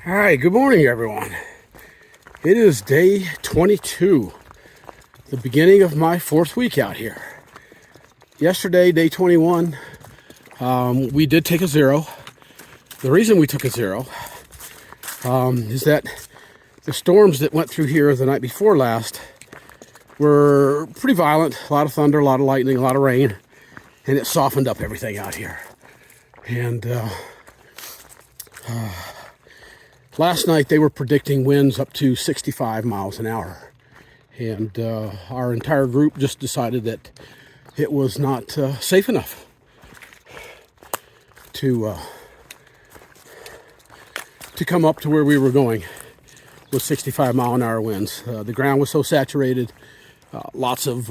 All right, good morning, everyone. It is day 22, the beginning of my fourth week out here. Yesterday, day 21, we did take a zero. The reason we took a zero is that the storms that went through here the night before last were pretty violent. A lot of thunder, a lot of lightning, a lot of rain, and it softened up everything out here. And last night they were predicting winds up to 65 miles an hour. And our entire group just decided that it was not safe enough to come up to where we were going with 65 mile an hour winds. The ground was so saturated, lots of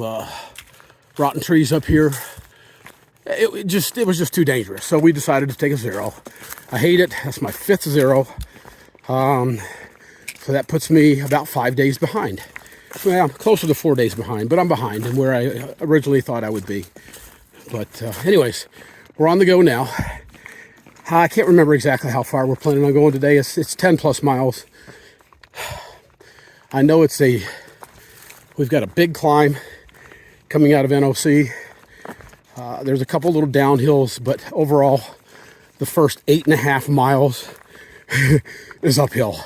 rotten trees up here. It was just too dangerous. So we decided to take a zero. I hate it. That's my fifth zero. So that puts me about 5 days behind. Well, I'm closer to 4 days behind, but I'm behind and where I originally thought I would be. But anyways, we're on the go now. I can't remember exactly how far we're planning on going today. It's 10 plus miles. I know we've got a big climb coming out of NOC. There's a couple little downhills, but overall, the first 8.5 miles is uphill.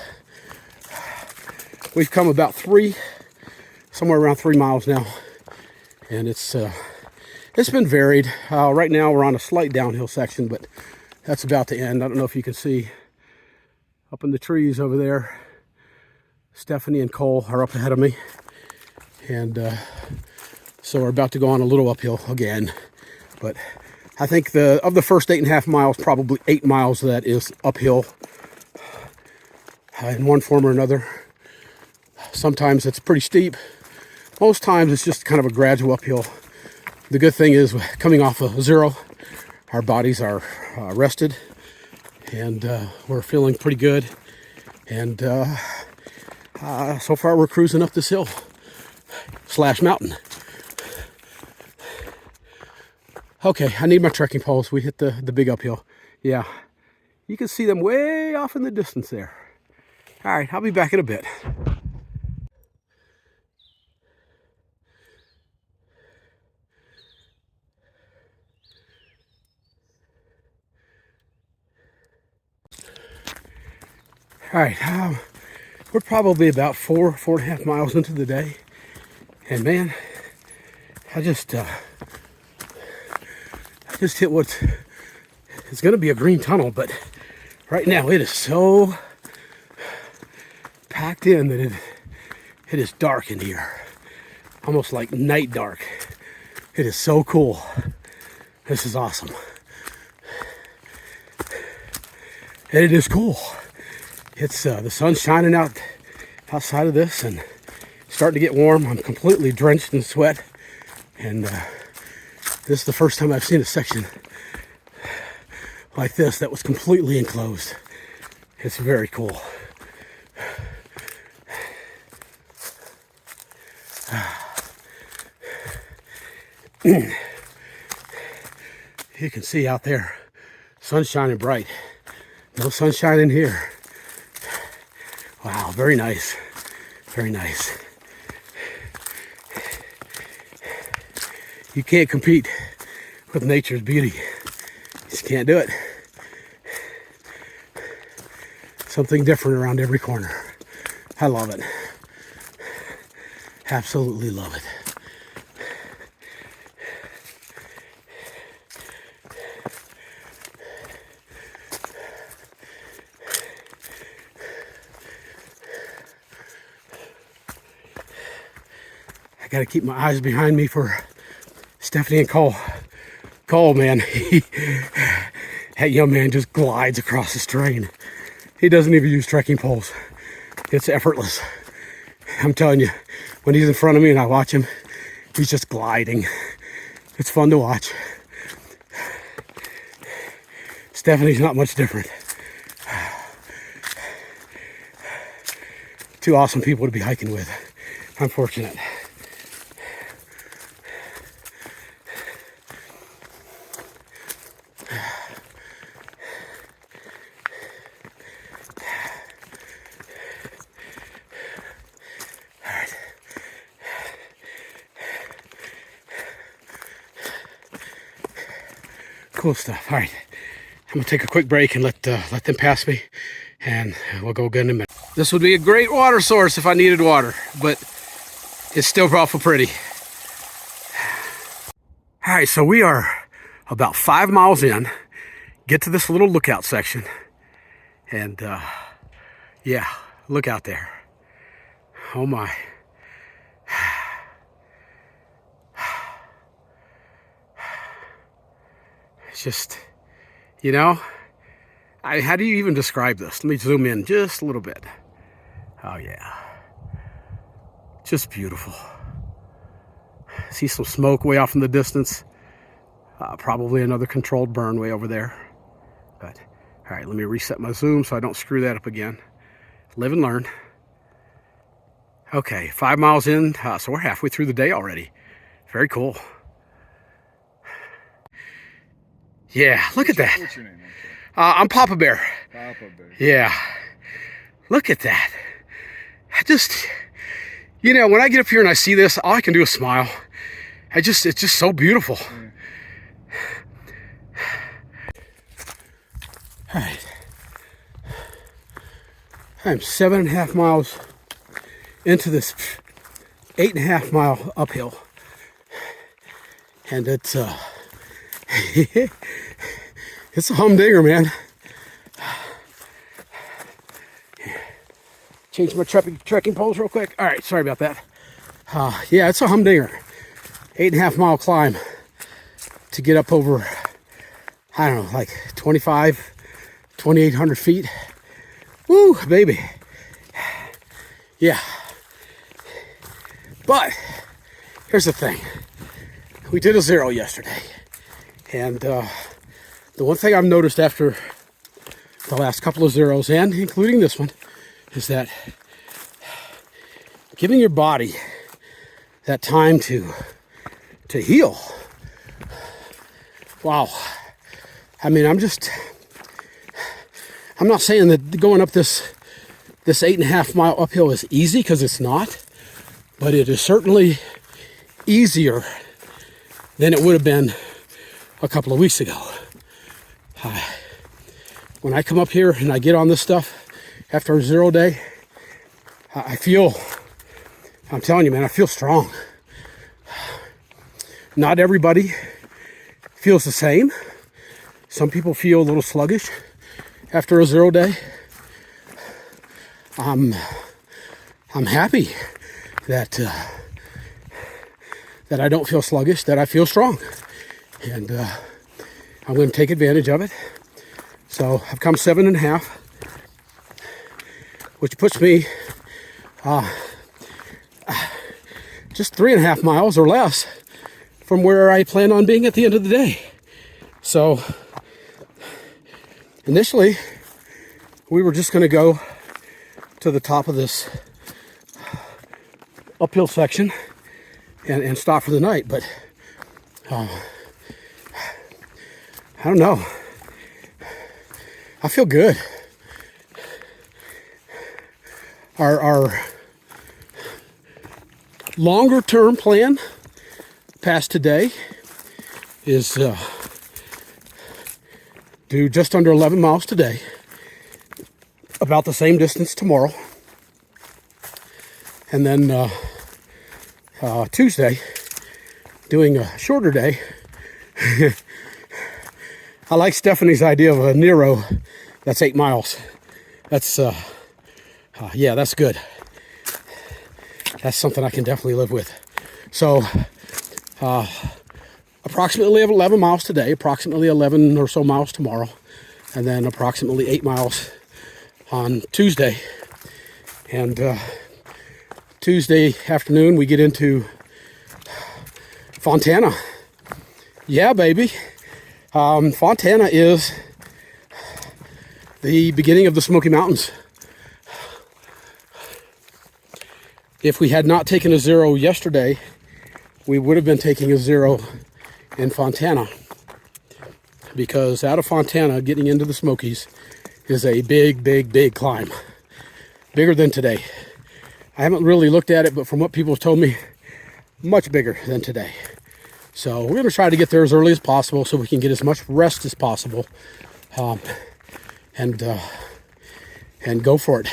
We've come about somewhere around 3 miles now, and it's been varied. Right now we're on a slight downhill section, but that's about to end. I don't know if you can see up in the trees over there. Stephanie and Cole are up ahead of me, and so we're about to go on a little uphill again. But I think of the first 8.5 miles, probably 8 miles of that is uphill in one form or another. Sometimes it's pretty steep. Most times it's just kind of a gradual uphill. The good thing is, coming off of zero, our bodies are rested, and we're feeling pretty good. And so far we're cruising up this hill / mountain. Okay, I need my trekking poles. We hit the big uphill. Yeah, you can see them way off in the distance there. All right, I'll be back in a bit. All right, we're probably about 4.5 miles into the day. And man, I just hit what is going to be a green tunnel, but right now it is so packed in that it is dark in here, almost like night dark. It is so cool. This is awesome, and it is cool. It's the sun's shining outside of this, and it's starting to get warm. I'm completely drenched in sweat, and this is the first time I've seen a section like this that was completely enclosed. It's very cool. You can see out there, sun's shining bright. No sunshine in here. Wow, very nice. Very nice. You can't compete with nature's beauty. You just can't do it. Something different around every corner. I love it. Absolutely love it. I gotta keep my eyes behind me for Stephanie and Cole. Cole, man, that young man just glides across this terrain. He doesn't even use trekking poles. It's effortless. I'm telling you, when he's in front of me and I watch him, he's just gliding. It's fun to watch. Stephanie's not much different. Two awesome people to be hiking with. I'm fortunate. Cool stuff. All right, I'm gonna take a quick break and let them pass me, and we'll go again in a minute. This would be a great water source if I needed water, but it's still awful pretty. All right, so we are about 5 miles in, get to this little lookout section, and yeah, look out there. Oh my. It's just, you know, how do you even describe this? Let me zoom in just a little bit. Oh yeah, just beautiful. See some smoke way off in the distance. Probably another controlled burn way over there. But, all right, let me reset my zoom so I don't screw that up again. Live and learn. Okay, 5 miles in, so we're halfway through the day already. Very cool. Yeah, look at that. What's your name? I'm Papa Bear. Papa Bear. Yeah, look at that. I just, you know, when I get up here and I see this, all I can do is smile. It's just so beautiful. Yeah. All right, I'm 7.5 miles into this 8.5 mile uphill, and it's it's a humdinger, man. Change my trekking poles real quick. All right, sorry about that. Yeah, it's a humdinger. 8.5 mile climb to get up over, I don't know, like 2,800 feet. Woo, baby. Yeah. But here's the thing. We did a 0 yesterday. And the one thing I've noticed after the last couple of 0s, and including this one, is that giving your body that time to heal. Wow. I mean, I'm not saying that going up this 8.5 mile uphill is easy, because it's not, but it is certainly easier than it would have been a couple of weeks ago. When I come up here and I get on this stuff after a 0 day, I'm telling you, man, I feel strong. Not everybody feels the same. Some people feel a little sluggish after a 0 day. I'm happy that I don't feel sluggish, that I feel strong, and I'm going to take advantage of it. So I've come 7.5, which puts me just 3.5 miles or less from where I plan on being at the end of the day. So initially, we were just going to go to the top of this uphill section and stop for the night, but I don't know. I feel good. Our longer term plan past today is do just under 11 miles today, about the same distance tomorrow, and then Tuesday doing a shorter day. I like Stephanie's idea of a Nero that's 8 miles. That's yeah, that's good. That's something I can definitely live with. So approximately 11 miles today, approximately 11 or so miles tomorrow, and then approximately 8 miles on Tuesday. And Tuesday afternoon we get into Fontana. Yeah, baby. Fontana is the beginning of the Smoky Mountains. If we had not taken a 0 yesterday, we would have been taking a 0 in Fontana, because out of Fontana, getting into the Smokies is a big, big, big climb. Bigger than today. I haven't really looked at it, but from what people have told me, much bigger than today. So we're going to try to get there as early as possible so we can get as much rest as possible, and go for it.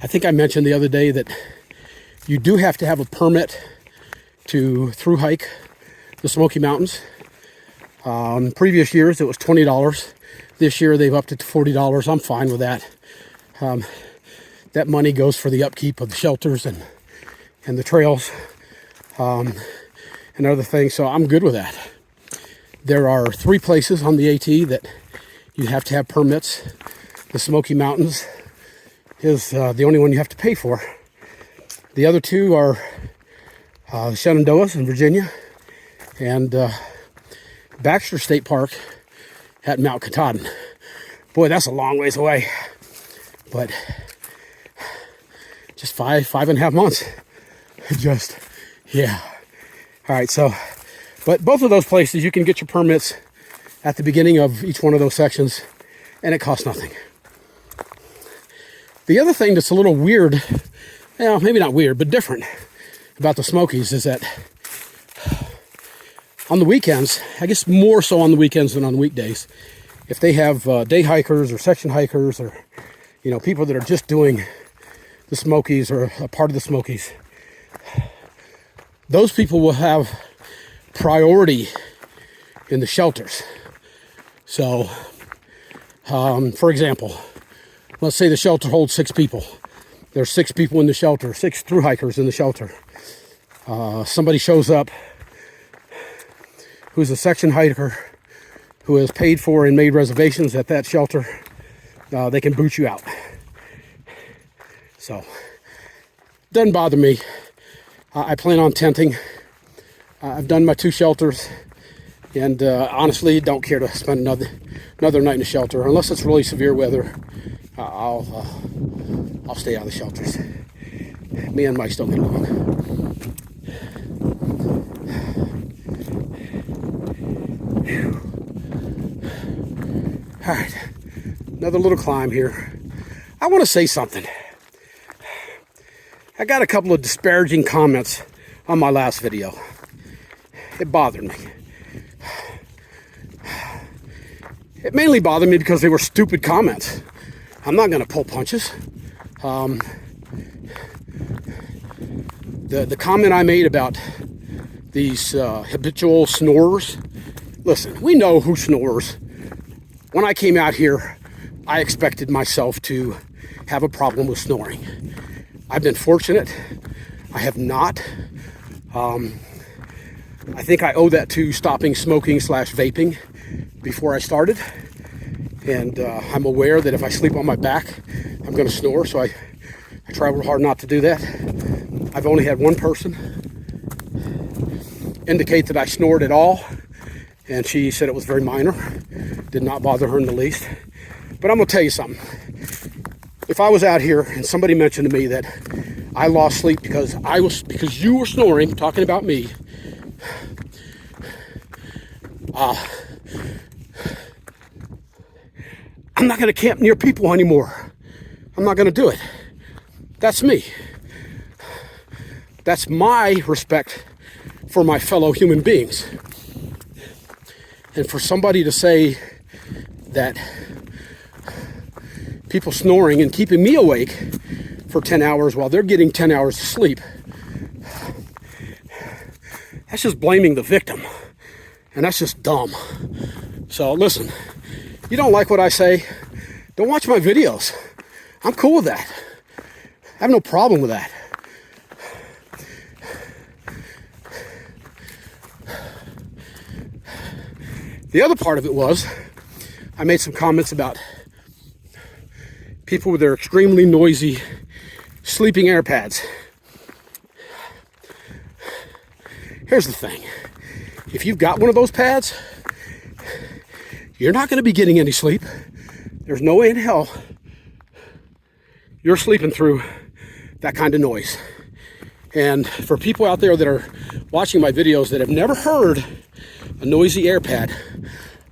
I think I mentioned the other day that you do have to have a permit to through hike the Smoky Mountains. Previous years it was $20. This year they've upped it to $40. I'm fine with that. That money goes for the upkeep of the shelters and the trails, and other things, so I'm good with that. There are 3 places on the AT that you have to have permits. The Smoky Mountains is the only one you have to pay for. The other 2 are the Shenandoahs in Virginia and Baxter State Park at Mount Katahdin. Boy, that's a long ways away, but just five and a half months. Just, yeah. All right, so, but both of those places, you can get your permits at the beginning of each one of those sections, and it costs nothing. The other thing that's a little weird, well, maybe not weird, but different about the Smokies is that on the weekends, I guess more so on the weekends than on weekdays, if they have day hikers or section hikers or, you know, people that are just doing the Smokies or a part of the Smokies, those people will have priority in the shelters. So, for example, let's say the shelter holds 6 people. There's 6 people in the shelter, 6 through hikers in the shelter. Somebody shows up who's a section hiker who has paid for and made reservations at that shelter. They can boot you out. So, doesn't bother me. I plan on tenting. I've done my 2 shelters, and honestly, don't care to spend another night in a shelter unless it's really severe weather. I'll stay out of the shelters. Me and Mike don't get along. All right, another little climb here. I want to say something. I got a couple of disparaging comments on my last video. It bothered me. It mainly bothered me because they were stupid comments. I'm not going to pull punches. The comment I made about these habitual snorers. Listen, we know who snores. When I came out here, I expected myself to have a problem with snoring. I've been fortunate. I have not. I think I owe that to stopping smoking / vaping before I started. And I'm aware that if I sleep on my back, I'm going to snore. So I try real hard not to do that. I've only had one person indicate that I snored at all. And she said it was very minor. Did not bother her in the least. But I'm going to tell you something. If I was out here and somebody mentioned to me that I lost sleep because you were snoring, talking about me, I'm not going to camp near people anymore. I'm not going to do it. That's me. That's my respect for my fellow human beings. And for somebody to say that people snoring and keeping me awake for 10 hours while they're getting 10 hours of sleep, that's just blaming the victim. And that's just dumb. So listen, you don't like what I say, don't watch my videos. I'm cool with that. I have no problem with that. The other part of it was, I made some comments about people with their extremely noisy sleeping air pads. Here's the thing. If you've got one of those pads, you're not going to be getting any sleep. There's no way in hell you're sleeping through that kind of noise. And for people out there that are watching my videos that have never heard a noisy air pad,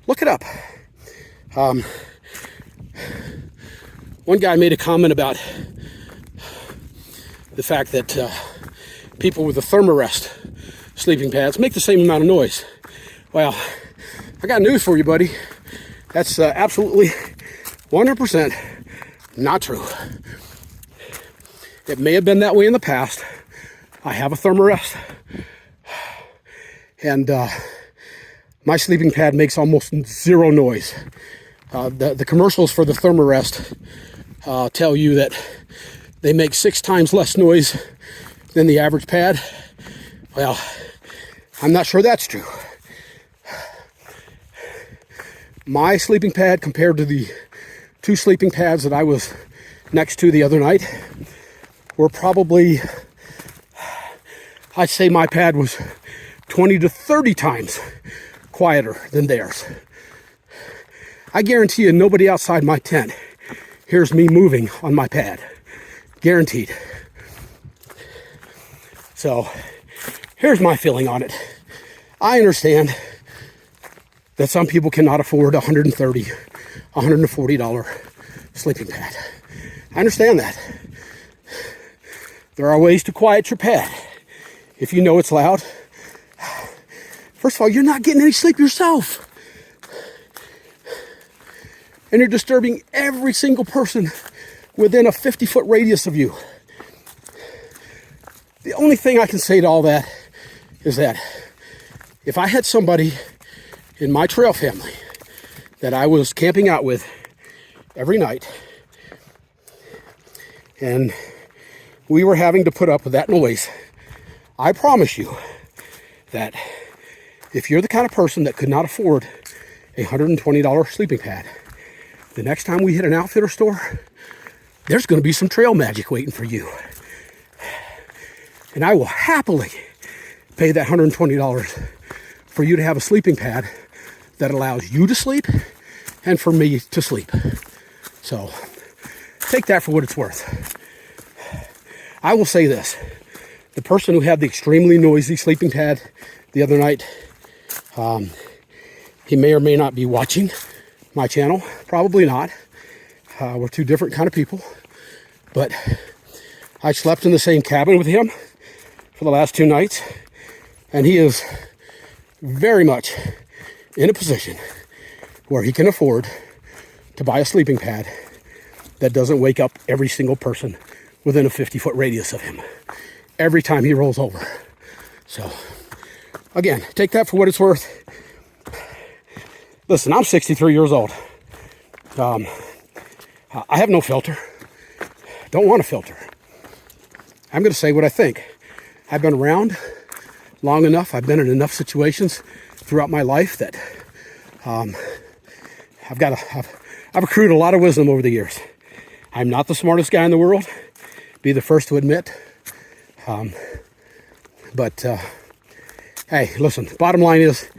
look it up. One guy made a comment about the fact that people with a Thermarest sleeping pads make the same amount of noise. Well, I got news for you, buddy. That's absolutely 100% not true. It may have been that way in the past. I have a Thermarest, and my sleeping pad makes almost zero noise. The commercials for the Thermarest tell you that they make 6 times less noise than the average pad. Well, I'm not sure that's true. My sleeping pad compared to the 2 sleeping pads that I was next to the other night were probably, I'd say my pad was 20 to 30 times quieter than theirs. I guarantee you nobody outside my tent hears me moving on my pad. Guaranteed. So here's my feeling on it. I understand that some people cannot afford $130, $140 sleeping pad. I understand that. There are ways to quiet your pad. If you know it's loud, first of all, you're not getting any sleep yourself. And you're disturbing every single person within a 50-foot radius of you. The only thing I can say to all that is that if I had somebody in my trail family that I was camping out with every night, and we were having to put up with that noise, I promise you that if you're the kind of person that could not afford a $120 sleeping pad, the next time we hit an outfitter store, there's going to be some trail magic waiting for you. And I will happily pay that $120 for you to have a sleeping pad that allows you to sleep and for me to sleep. So take that for what it's worth. I will say this. The person who had the extremely noisy sleeping pad the other night, he may or may not be watching my channel. Probably not. We're 2 different kind of people. But I slept in the same cabin with him for the last 2 nights. And he is very much in a position where he can afford to buy a sleeping pad that doesn't wake up every single person within a 50-foot radius of him every time he rolls over. So, again, take that for what it's worth. Listen, I'm 63 years old. I have no filter. Don't want a filter. I'm going to say what I think. I've been around long enough. I've been in enough situations throughout my life that I've accrued a lot of wisdom over the years. I'm not the smartest guy in the world. Be the first to admit. But hey, listen, bottom line is,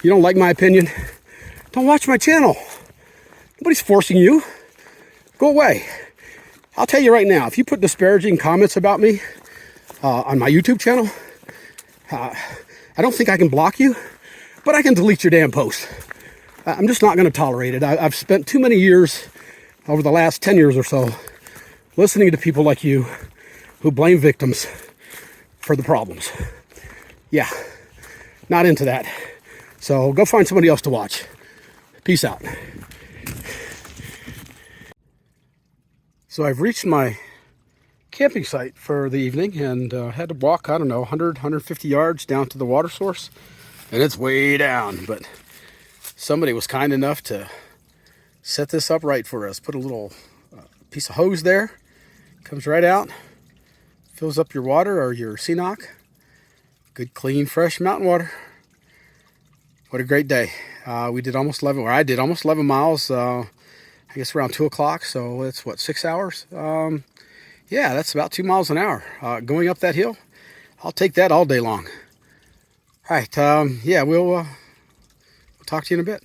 you don't like my opinion, don't watch my channel. Nobody's forcing you. Go away. I'll tell you right now, if you put disparaging comments about me on my YouTube channel, I don't think I can block you, but I can delete your damn post. I'm just not going to tolerate it. I've spent too many years, over the last 10 years or so, listening to people like you who blame victims for the problems. Yeah, not into that. So go find somebody else to watch. Peace out. So I've reached my camping site for the evening and had to walk, I don't know, 100, 150 yards down to the water source. And it's way down, but somebody was kind enough to set this up right for us. Put a little piece of hose there, comes right out, fills up your water or your Ceanoc. Good, clean, fresh mountain water. What a great day. We did almost 11, or I did almost 11 miles, I guess around 2 o'clock. So it's what, 6 hours? Yeah, that's about 2 miles an hour. Going up that hill, I'll take that all day long. All right, yeah, we'll talk to you in a bit.